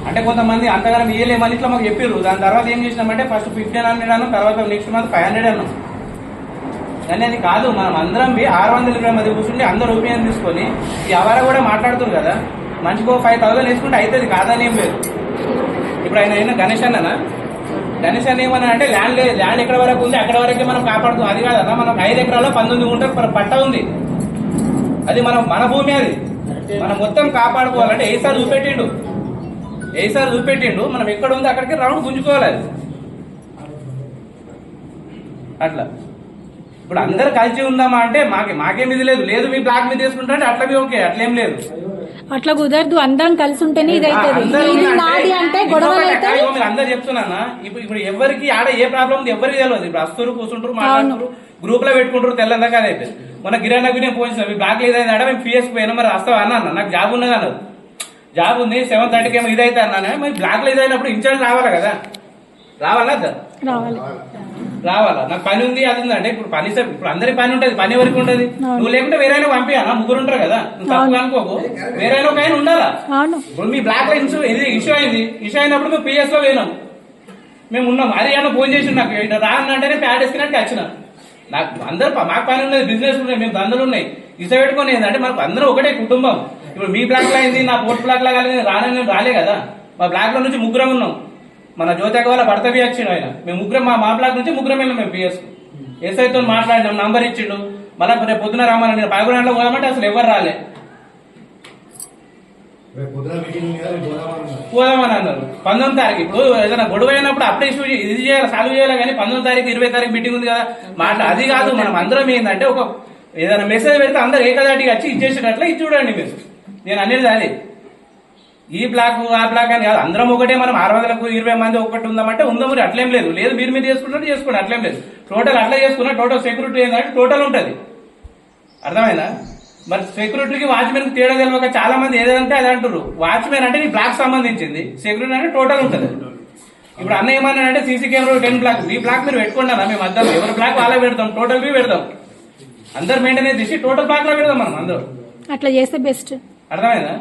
[SPEAKER 11] అంటే కొంతమంది అంతగానం ఇయ్యలేమని ఇట్లా మాకు చెప్పారు. దాని తర్వాత ఏం చేసినామంటే ఫస్ట్ 1500 అన్నాం, తర్వాత నెక్స్ట్ మంత్ 500 అన్నాం. కానీ అది కాదు, మనం అందరం 620 మంది కూర్చుండి అందరు ఒపీనియన్ తీసుకొని ఈ అవర కూడా మాట్లాడుతున్నారు కదా, మంచిగా 5000 వేసుకుంటే అవుతుంది, కాదని ఏం లేదు. ఇప్పుడు ఆయన గణేష్ అన్న ఏమన్నా అంటే ల్యాండ్ ఎక్కడ వరకు ఉంది అక్కడ వరకే మనం కాపాడుతాం. అది కాదన్నా, మనం 5 ఎకరాల్లో 19 గుంటలు పట్ట ఉంది. అది మన భూమి, అది మనం మొత్తం కాపాడుకోవాలంటే ఏసారి చూపెట్టిండు. మనం ఎక్కడ ఉంది అక్కడికి రౌండ్ గుంజుకోవాలి. అది అట్లా ఇప్పుడు అందరు కలిసి ఉందామా అంటే మాకేం ఇది లేదు మీ బ్లాక్ మీద తీసుకుంటే అట్లా ఓకే, అట్లేం లేదు.
[SPEAKER 1] అట్లా కుదరదు, అందరం కలిసి ఉంటేనే ఇదైతే అంటే గొడవలు అయితే.
[SPEAKER 11] మీరు అందరు చెప్తున్నా, ఇప్పుడు ఎవరికి ఆడ ఏ ప్రాబ్లం ఉంది ఎవరికి తెలియదు. ఇప్పుడు వస్తారు, కూర్చుంటారు, మాట్లాడుతారు, గ్రూప్ లో పెట్టుకుంటారు, తెల్లందాకా అదైతే. మన గిరానకు నేను పోయించిన మీ బ్లాక్ ఏదైతే అంటే మేము పిఎస్ పోయినా, మరి వస్తావా అన్న, నాకు జాబ్ ఉన్నది అన్నారు. జాబ్ ఉంది 7:30కి ఏమో ఇదైతే అన్నానే, మరి బ్లాక్ లో ఇదైనప్పుడు ఇన్ఛార్జ్ రావాలి కదా, రావాలా? నాకు పని ఉంది అది ఉంది అంటే ఇప్పుడు పని, ఇప్పుడు అందరికి పని ఉంటుంది, పని ఎవరికి ఉంటుంది. నువ్వు లేకుంటే వేరే పంపియాలా? 3 ఉంటారు కదా, నువ్వు తప్పు అనుకోకు, వేరే ఒక ఆయన ఉండాలా. ఇప్పుడు మీ బ్లాక్ లో ఇష్యూ అయినప్పుడు మేము పిఎస్ లో పోయినాం, మేము ఉన్నాం. అది ఏమన్నా ఫోన్ చేసి నాకు రా అన్నంటేనే ప్యాడ్ వేసుకున్నట్టు వచ్చిన. నాకు అందరు మాకు పని ఉన్నది, బిజినెస్ ఉన్నాయి, మేము దందలు ఉన్నాయి. ఇస పెట్టుకుని ఏంటంటే మనకు అందరూ ఒకటే కుటుంబం. ఇప్పుడు మీ బ్లాక్ లో అయింది, నా పోర్ట్ బ్లాక్ లా కలిగింది, నేను రాలే కదా. మా బ్లాక్ లో నుంచి 3 ఉన్నాం. మన జ్యోతిక వాళ్ళ భర్త బి వచ్చిండు ఆయన, మేము 3 మా బ్లాక్ నుంచి 3 వెళ్ళాం. మేము పిఎస్ ఎస్ఐతో మాట్లాడినాం, నంబర్ ఇచ్చిండు. మళ్ళీ రేపు పొద్దున రామని నేను 11 గంటలకు పోదామంటే అసలు ఎవరు రాలే, పోదామని అన్నారు. 19వ తారీఖు ఇప్పుడు ఏదైనా గొడవ అయినప్పుడు అప్పుడే ఇష్యూ ఇది చేయాలి, సాల్వ్ చేయాలి. కానీ 19వ తారీఖు 20వ తారీఖు మీటింగ్ ఉంది కదా, అది కాదు. మనం అందరం ఏంటంటే ఒక ఏదైనా మెసేజ్ పెడితే అందరు ఏకదాటిగా వచ్చి ఇచ్చేసేటట్లా ఇది చూడండి. మీరు నేను అనేది అది ఈ బ్లాక్ ఆ బ్లాక్ అని కాదు, అందరం ఒకటే. మనం 620 మంది ఒకటి ఉందామంటే ఉందా, మరి అట్లేం లేదు. లేదు మీరు చేసుకుంటే చేసుకోండి, అట్లేం లేదు. టోటల్ అట్లా చేసుకున్నా టోటల్ సెక్యూరిటీ ఏంటంటే టోటల్ ఉంటది. అర్థమైందా? మరి సెక్యూరిటీకి వాచ్మెన్ తేడా తెలియక చాలా మంది ఏదంటే అది అంటారు. వాచ్మెన్ అంటే నీ బ్లాక్ సంబంధించింది, సెక్యూరిటీ అంటే టోటల్ ఉంటది. ఇప్పుడు అన్న ఏమన్నాడంటే సీసీ కెమెరా 10 బ్లాక్, మీ బ్లాక్ మీరు పెట్టుకోండి అన్న, మేము అద్దం ఎవరి బ్లాక్ వాళ్ళే పెడతాం, టోటల్ బి పెడతాం. అందరు మెయింటెనెన్స్ చేసి టోటల్ బ్లాక్ లో పెడదాం మనం అందరూ.
[SPEAKER 1] అట్లా చేస్తే బెస్ట్.
[SPEAKER 11] అర్థమైందా?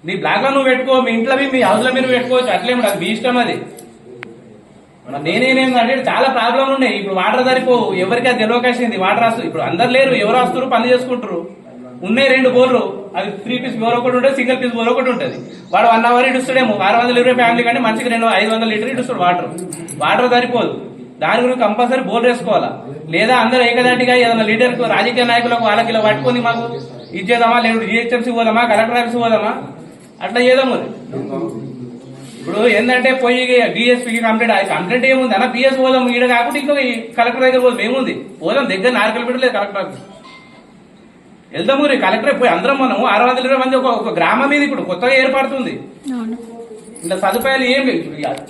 [SPEAKER 11] నీ బ్లాక్ లో నువ్వు పెట్టుకో, మీ ఇంట్లో మీ హౌస్ లో మీరు పెట్టుకోవచ్చు, అట్లేం అది మీ ఇష్టం. అది నేనేందంటే చాలా ప్రాబ్లం ఉన్నాయి. ఇప్పుడు వాటర్ సరిపోవు, ఎవరికి అది తెలియకేసింది. వాటర్ వస్తుంది, ఇప్పుడు అందరు లేరు, ఎవరు వస్తారు పని చేసుకుంటారు. ఉన్నాయి 2 బోర్లు, అది 3 పీస్ బోర్ ఒకటి ఉంటుంది, సింగిల్ పీస్ బోర్ ఒకటి ఉంటుంది. వాడు 1 అవర్ ఇడుస్తాడేమో. 620 ఫ్యామిలీ కంటే మంచిగా 500 లీటర్ ఇడుస్తాడు వాటర్ సరిపోదు. దాని గురించి కంపల్సరీ బోర్ వేసుకోవాలా. లేదా అందరూ ఏకదాటిగా ఏదైనా లీడర్ రాజకీయ నాయకులకు వాళ్ళకి ఇలా పట్టుకొని మాకు ఇది చేద్దామా, లేదు జిహెచ్ఎంసీ పోదామా, కలెక్టర్ ఆఫీస్ పోదామా, అట్లా చేద్దాము. ఇప్పుడు ఏంటంటే పోయి డిఎస్పీకి కంప్లైంట్ ఏముంది అన్న, పిఎస్ పోదాం, ఈడ కాకుండా ఇంకో కలెక్టర్ దగ్గర పోదాం, ఏముంది పోదాం, దగ్గర 4 కిలోమీటర్లు కలెక్టర్ ఆఫీస్ వెళ్దాము. కలెక్టర్ పోయి అందరం మనం 620 మంది ఒక గ్రామం మీద ఇప్పుడు కొత్తగా ఏర్పడుతుంది. ఇలా సదుపాయాలు ఏం లేవు.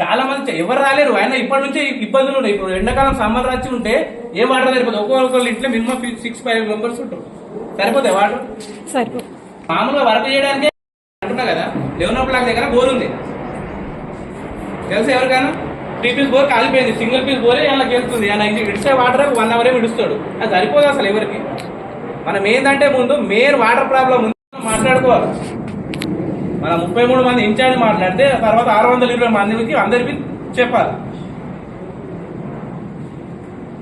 [SPEAKER 11] చాలా మంది ఎవరు రాలేరు. ఆయన ఇప్పటి నుంచే ఇబ్బందులు ఉన్నాయి. ఇప్పుడు ఎండాకాలం సమ్మర్ వచ్చి ఉంటే ఏ వాటర్ సరిపోతుంది. ఒక్కొక్కరు ఇంట్లో మినిమం 6-5 మెంబర్స్ ఉంటారు, సరిపోతాయి వాటర్. మామూలుగా వర్క్ చేయడానికి అంటున్నా కదా, 11 బ్లాక్ దగ్గర బోర్ ఉంది తెలుసా ఎవరికైనా? 3 పీస్ బోర్ కాలిపోయింది, సింగిల్ పీస్ బోరే వాళ్ళకి వెళ్తుంది. ఆయన ఇడిస్తే వాటర్ 1 అవరే విడుస్తాడు, అది సరిపోదు అసలు ఎవరికి. మనం ఏంటంటే ముందు మెయిన్ వాటర్ ప్రాబ్లం ఉంది మాట్లాడుకోవాలి. మన 33 మంది ఇన్ఛార్జ్ మాట్లాడితే తర్వాత 620 మందికి అందరికి చెప్పాలి.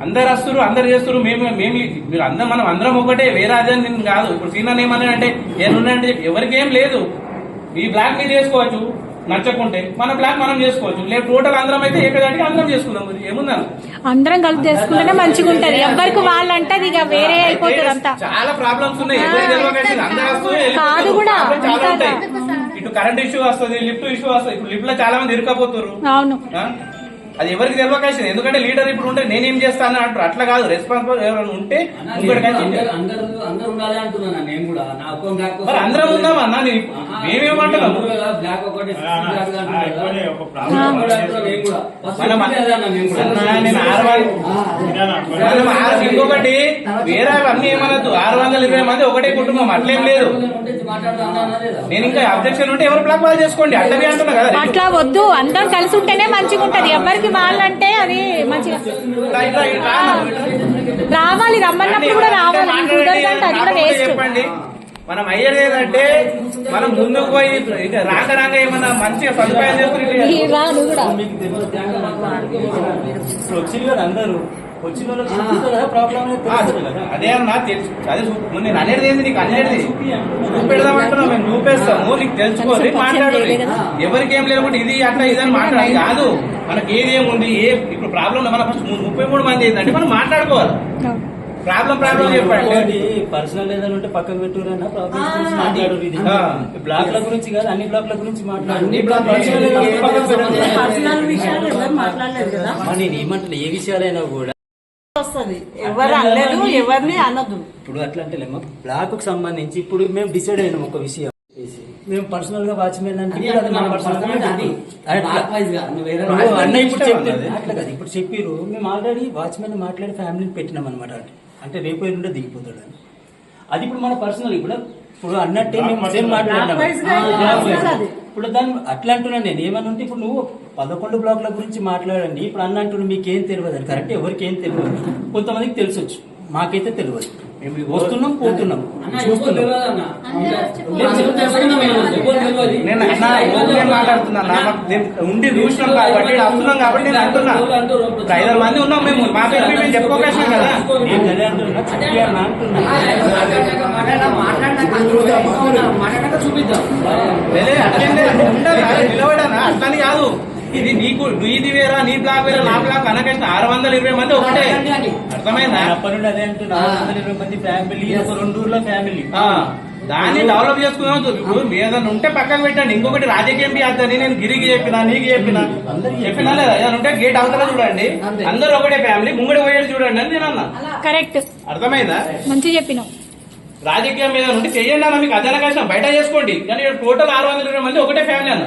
[SPEAKER 11] అందరు వస్తారు, అందరు చేస్తారు, మేము మీరు మనం అందరం ఒకటే, వేరే అదని కాదు. ఇప్పుడు సీనియర్ ఏమన్నా అంటే ఏమన్నాయంటే ఎవరికేం లేదు, ఈ బ్లాక్ మీరు చేసుకోవచ్చు, నచ్చకుంటే మన బ్లాక్ మనం చేసుకోవచ్చు. లేదు టోటల్ అందరం అయితే ఏకదాటికి అందరం చేసుకుందాం, ఏముందా
[SPEAKER 1] అందరం కలిసి చేసుకుంటేనే మంచిగా ఉంటది. ఎవరికి వాళ్ళంటే ఇక వేరే అయిపోతుంది అంతా.
[SPEAKER 11] చాలా ప్రాబ్లమ్స్ ఉన్నాయి,
[SPEAKER 1] కాదు కూడా
[SPEAKER 11] చాలా ఉంటాయి. ఇటు కరెంట్ ఇష్యూ వస్తుంది, లిఫ్ట్ ఇష్యూ వస్తుంది. ఇప్పుడు లిఫ్ట్ లో చాలా మంది ఇరుకపోతారు.
[SPEAKER 1] అవును,
[SPEAKER 11] అది ఎవరికి తెలియకేసింది. ఎందుకంటే లీడర్ ఇప్పుడు ఉంటే నేనేం చేస్తాను అంటారు. అట్లా కాదు, రెస్పాన్సిబుల్ ఎవరైనా ఉంటే అందరం ఉందాం అన్నా. మేమేమంటున్నాము, ఇంకొకటి వేరే అన్ని ఏమనద్దు. 620 మంది ఒకటే కుటుంబం, అట్లేం లేదు. నేను ఇంకా అబ్జెక్షన్ ఉంటే ఎవరు బ్లాక్ వాళ్ళు చేసుకోండి, అట్లనే అంటున్నా కదా.
[SPEAKER 1] అట్లా వద్దు, అందరం కలిసి ఉంటేనే మంచిగా ఉంటది. ఎవరికి వాళ్ళంటే అది మంచిగా రావాలి, రమ్మన్నప్పుడు కూడా రావాలి. అది కూడా వేస్ట్.
[SPEAKER 11] చెప్పండి, మనం అయ్యేది ఏంటంటే మనం ముందుకు పోయి రాక ఏమన్నా మంచిగా సదుపాయం చేసుకుని
[SPEAKER 3] వచ్చింది కదా అందరూ వచ్చిన ప్రాబ్లం
[SPEAKER 11] అదే అన్నా తెలుసు. అదే నేను అనేది ఏంది, నీకు అనేది చూపెడదామంటున్నావు, మేము చూపేస్తాము, నీకు తెలుసుకోవాలి, మాట్లాడు. ఎవరికి ఏం లేకుండా ఇది అట్లా ఇదని మాట్లాడాలి కాదు. మనకి ఏది ఏముంది, ఇప్పుడు ప్రాబ్లం మన ఫస్ట్ 33 మంది ఏంటంటే మనం మాట్లాడుకోవాలి. ప్రాబ్లం చెప్పండి.
[SPEAKER 3] పర్సనల్ ఏదైనా ఉంటే పక్కకు పెట్టుకున్నా ప్రాబ్లం గురించి మాట్లాడు. ఇది బ్లాక్ల గురించి కాదు, అన్ని బ్లాక్ల గురించి మాట్లాడు. నేను ఏమంటున్నా, ఏ విషయాలైనా కూడా
[SPEAKER 4] ఎవరు అనలేదు, ఎవరిని అనదు.
[SPEAKER 3] ఇప్పుడు అట్లా అంటే బ్లాక్ కు సంబంధించి ఇప్పుడు మేము డిసైడ్ అయినాం ఒక విషయం. మేము పర్సనల్ గా వాచ్మెన్ అంటే అన్న ఇప్పుడు చెప్పారు అట్లా కదా. ఇప్పుడు చెప్పారు, మేము ఆల్రెడీ వాచ్మెన్ మాట్లాడి ఫ్యామిలీని పెట్టినాం అనమాట. అంటే రేపు నుండే దిగిపోతాడు అని. అది ఇప్పుడు మన పర్సనల్. ఇప్పుడు అన్నట్టే మేము మాట్లాడినాం. ఇప్పుడు దాన్ని అట్లా అంటున్నాను నేను. ఏమన్నా ఉంటే ఇప్పుడు నువ్వు 11 బ్లాక్ల గురించి మాట్లాడండి. ఇప్పుడు అన్న అంటున్నావు మీకేం తెలియదు అని. కరెక్ట్, ఎవరికి ఏం తెలియదు, కొంతమందికి తెలిసొచ్చు, మాకైతే తెలియదు. మేము వస్తున్నాం, పోతున్నాం, చూస్తున్నాం.
[SPEAKER 11] నేను మాట్లాడుతున్నా, ఉండి చూసినాం కాబట్టి వస్తున్నాం కాబట్టి నేను అంటున్నా. 5 మంది ఉన్నాం మేము, మా పేరు మేము చెప్పుకోకేసాం కదా. నిలబడానా అట్లని కాదు. ఇది నీకు ఇది వేరా, నీ బ్లాక్ వేరా, నా బ్లాక్ అనకేసిన 620 మంది ఒకటే. అర్థమైందా?
[SPEAKER 3] అప్పటి నుండి అదే అంటున్నా, 620 మంది ఫ్యామిలీ, ఒక 2 ఊర్ల ఫ్యామిలీ.
[SPEAKER 11] దాన్ని డెవలప్ చేసుకున్నాం. ఇప్పుడు ఏదైనా ఉంటే పక్కకు పెట్టండి. ఇంకొకటి రాజకీయం అద్దని నేను గిరికి చెప్పినా, నీకు చెప్పినా లేదా? ఏదైనా ఉంటే గేట్ అవతల చూడండి, అందరూ ఒకటే ఫ్యామిలీ, ముంగడి పోయేది చూడండి అని నేను అన్నా.
[SPEAKER 1] కరెక్ట్,
[SPEAKER 11] అర్థమైందా?
[SPEAKER 1] మంచి చెప్పినావు.
[SPEAKER 11] రాజకీయం మీద నుండి చెయ్యండి అన్న, మీకు అదన కష్టం బయట చేసుకోండి. కానీ టోటల్ 620 మంది ఒకటే ఫ్యామిలీ అన్న.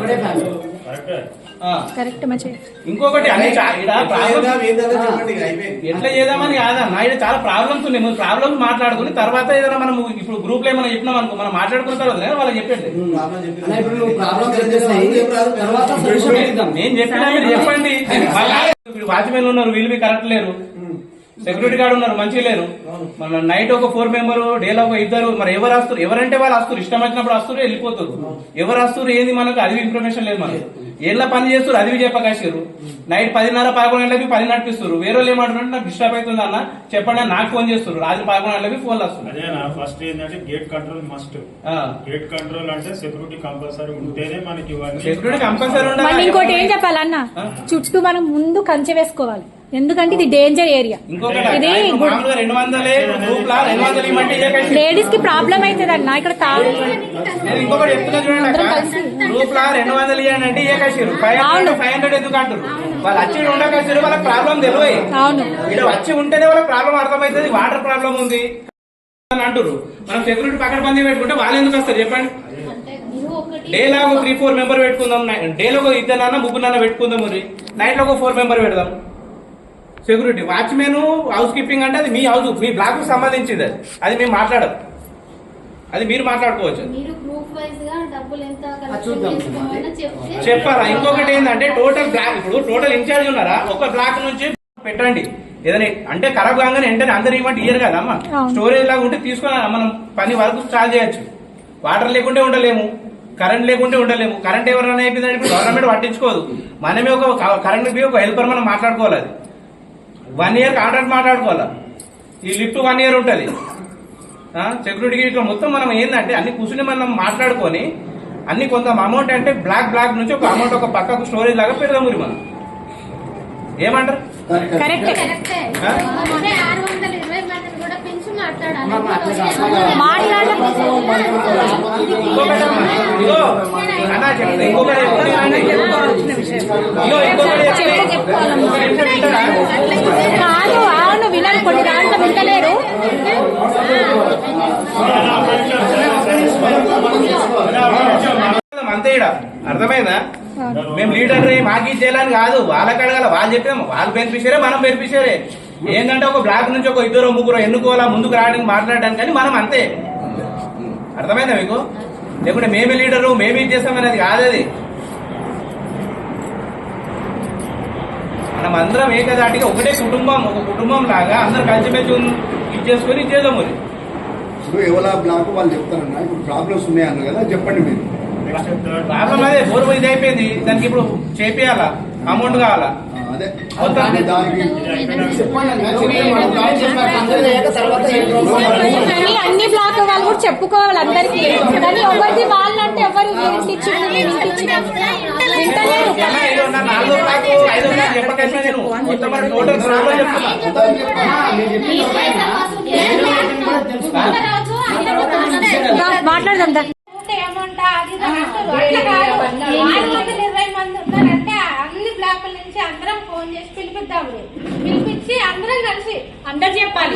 [SPEAKER 1] కరెక్ట్ మంచి.
[SPEAKER 11] ఇంకొకటి అన్ని
[SPEAKER 5] చెప్పండి ఇక అయిపోయింది.
[SPEAKER 11] ఎట్లా చేద్దామని కాదన్న, ఇక్కడ చాలా ప్రాబ్లమ్స్ ఉన్నాయి. ముందు ప్రాబ్లమ్స్ మాట్లాడుకుని తర్వాత ఏదైనా మనం ఇప్పుడు గ్రూప్ లో ఏమైనా చెప్పినాం అనుకో, మనం మాట్లాడుకున్న తర్వాత వాళ్ళకి చెప్పండి.
[SPEAKER 2] ఇప్పుడు నువ్వు ప్రాబ్లమ్స్ ఏం చేస్తాయి తర్వాత సొల్యూషన్ ఇద్దాం.
[SPEAKER 11] నేను చెప్పినా మీరు చెప్పండి. వాచ్మెన్ ఉన్నారు, వీళ్ళు కరెక్ట్ లేరు. సెక్యూరిటీ గార్డ్ ఉన్నారు, మంచిగా లేరు. మన నైట్ ఒక 4 మెంబరు, డేలో ఒక 2. మరి ఎవరు వస్తారు? ఎవరంటే వాళ్ళు వస్తారు, ఇష్టం వచ్చినప్పుడు వస్తారు, వెళ్ళిపోతారు. ఎవరు వస్తారు ఏంది మనకు అది ఇన్ఫర్మేషన్ లేదు. మనకి ఏళ్ళ పని చేస్తారు, అది చెప్పకాశారు. నైట్ 10:30-11 గంటలకి 10 నడిపిస్తారు. వేరే వాళ్ళు ఏమంటారు, నాకు డిస్టర్బ్ అవుతుంది అన్న చెప్పండి నాకు ఫోన్ చేస్తారు. రాత్రి 11 గంటలకి ఫోన్లు వస్తుంది.
[SPEAKER 7] అదేనా ఫస్ట్ ఏంటంటే gate control must. Gate control అంటే సెక్యూరిటీ కంపల్సరీ ఉంటేనే మనకి
[SPEAKER 11] సెక్యూరిటీ కంపల్సరీ
[SPEAKER 1] మళ్ళీ
[SPEAKER 11] ఉండాలి.
[SPEAKER 1] ఇంకోటి ఏం చెప్పాలన్న, చుట్టూ మనం ముందు కంచె వేసుకోవాలి, ఎందుకంటే ఇది డేంజర్ ఏరియా. ఇది లేడీస్ కి ప్రాబ్లం అవుతుంది అన్న. ఇక్కడ
[SPEAKER 11] ఇంకొకటి చెప్తున్నా చూడండి, గ్రూప్ లా 200 ఇవ్వండి అంటే ఏ కసిరు 500 ఎందుకు అంటారు? వాళ్ళు వచ్చి ఉండకసిరు, వాళ్ళకి ప్రాబ్లం తెలియదు.
[SPEAKER 1] అవును,
[SPEAKER 11] ఇక్కడ వచ్చి ఉంటేనే వాళ్ళకి ప్రాబ్లం అర్థమవుతుంది. వాటర్ ప్రాబ్లం ఉంది అని అంటారు. మనం సెక్యూరిటీ పక్కన పంది పెట్టుకుంటే వాళ్ళు ఎందుకు వస్తారు చెప్పండి? డేలో ఒక 3-4 మెంబర్ పెట్టుకుందాం, డేలో ఒక 2 3 పెట్టుకుందాం, మరి నైట్ లో ఒక 4 మెంబర్ పెడదాం. సెక్యూరిటీ వాచ్మెన్ హౌస్ కీపింగ్ అంటే అది మీ హౌస్, మీ బ్లాక్ కు సంబంధించింది. అది మేము మాట్లాడదు, అది మీరు మాట్లాడుకోవచ్చు. చెప్పారా? ఇంకొకటి ఏంటంటే టోటల్ బ్లాక్, ఇప్పుడు టోటల్ ఇన్ఛార్జ్ ఉన్నారా, ఒక బ్లాక్ నుంచి పెట్టండి. ఏదైనా అంటే ఖరాబ్ కాగానే వెంటనే అందరు ఇవ్వమంటే ఇయ్యరు కదా అమ్మ. స్టోరేజ్ లాగా ఉంటే తీసుకొని మనం పని వరకు స్టార్ట్ చేయొచ్చు. వాటర్ లేకుంటే ఉండలేము, కరెంట్ లేకుంటే ఉండలేము. కరెంట్ ఎవరైనా అయిపోయిందంటే ఇప్పుడు గవర్నమెంట్ పట్టించుకోదు. మనమే ఒక కరెంట్ బిల్ ఒక హెల్పర్ మనం మాట్లాడుకోవాలి. అది 1 year కాంట్రాక్ట్ మాట్లాడుకోవాలి. ఈ లిఫ్ట్ 1 year ఉంటుంది. సెక్యూరిటీకి ఇట్లా మొత్తం మనం ఏంటంటే అన్ని కూర్చుని మనం మాట్లాడుకొని అన్ని కొంత అమౌంట్ అంటే బ్లాక్ నుంచి ఒక అమౌంట్ ఒక పక్కకు స్టోరేజ్ లాగా పెడదాం. మనం ఏమంటారు?
[SPEAKER 1] కాదు, అవును వినాలి, కొన్ని దాంట్లో వింటలేరు.
[SPEAKER 11] అంతే ఇడ అర్థమైందా? మేము లీడర్ మాకు చేయాలని కాదు, వాళ్ళకి అడగాల. వాళ్ళు చెప్పాము, వాళ్ళు బెనిఫిషియరే, మనం బెనిఫిషియరే. ఏంటంటే ఒక బ్లాక్ నుంచి ఒక 2-3 ఎన్నుకోవాలా ముందుకు రావడానికి మాట్లాడడానికి, కానీ మనం అంతే. అర్థమైందా మీకు? లేకుంటే మేమే లీడరు మేమే ఇది చేస్తామనేది కాదు. అది మనం అందరం ఏకదాటిగా ఒకటే కుటుంబం, ఒక కుటుంబం లాగా అందరు కలిసిమెలిసి ఇది చేసుకొని ఇచ్చేద్దాం. మరి
[SPEAKER 9] ఇప్పుడు ఎవరా బ్లాక్ వాళ్ళు చెప్తారన్నా, ఇప్పుడు ప్రాబ్లమ్స్ ఉన్నాయన్నారు కదా, చెప్పండి మీరు.
[SPEAKER 11] ప్రాబ్లం అదే బోర్ ఇది అయిపోయింది, దానికి ఇప్పుడు చేపియాలా, అమౌంట్ కావాలా?
[SPEAKER 9] అదే
[SPEAKER 1] కానీ అన్ని బ్లాక్ వాళ్ళు కూడా చెప్పుకోవాలి అందరికి. కానీ ఎవరిది వాళ్ళంటే ఎవరు వింటలేరు. మాట్లాడదాం.
[SPEAKER 12] అన్ని బ్లాక్ల నుంచి అందరం ఫోన్ చేసి పిలిపించి అందరం కలిసి అందరు చెప్పాలి.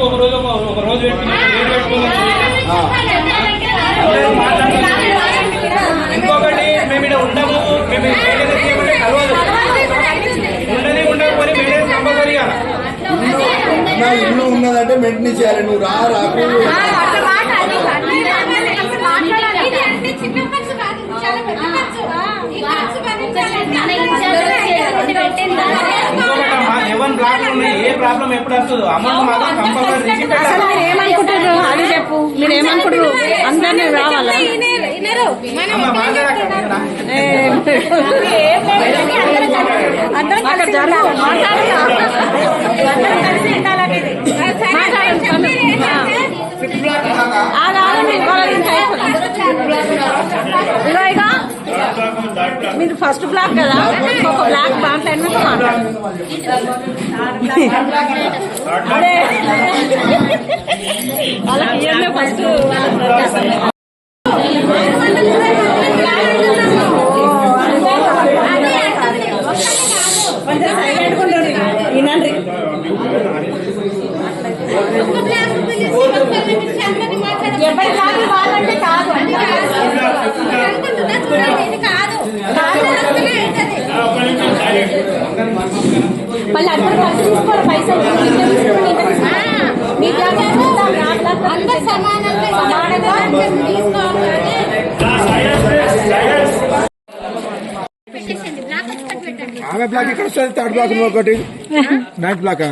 [SPEAKER 11] ఒక రోజు ఇంకొకటి మేము ఇక్కడ ఉండము, మేము కలవదు, ఉండని ఉండకపోయి మేడం కంపల్సరీ
[SPEAKER 9] ఇల్లు ఉన్నదంటే మెయింటైన్ చేయాలి. నువ్వు రాకు
[SPEAKER 11] ఎవరి బ్లాక్ ఉన్నాయి, ఏ ప్రాబ్లం ఎప్పుడు వస్తుందో అమౌంట్ మాత్రం కంపల్సరీ.
[SPEAKER 1] ఏమనుకుంటారు అది చెప్పు, మీరు ఏమనుకుంటారు? అందరినీ రావాలా? అందరం కలిసి మీరు ఫస్ట్ బ్లాక్ కదా, ఒక బ్లాక్ దాంట్లో మాట్లాడండి. అదే వాళ్ళకి ఫస్ట్
[SPEAKER 12] ఇది కాదు మాట్లాడితేనే అవుతుంది.
[SPEAKER 1] మళ్ళీ అందరూ కలిసి తీసుకోవాలి పైసలు. మీ బ్లాక్
[SPEAKER 12] అందరు సమానంగా తీసుకోవాలి. పెట్టేసండి బ్లాక్ వచ్చి పెట్టండి.
[SPEAKER 9] ఆమె బ్లాక్ ఇక్కడ వస్తుంది, థర్డ్ బ్లాక్ ఒకటి నైట్ బ్లాక్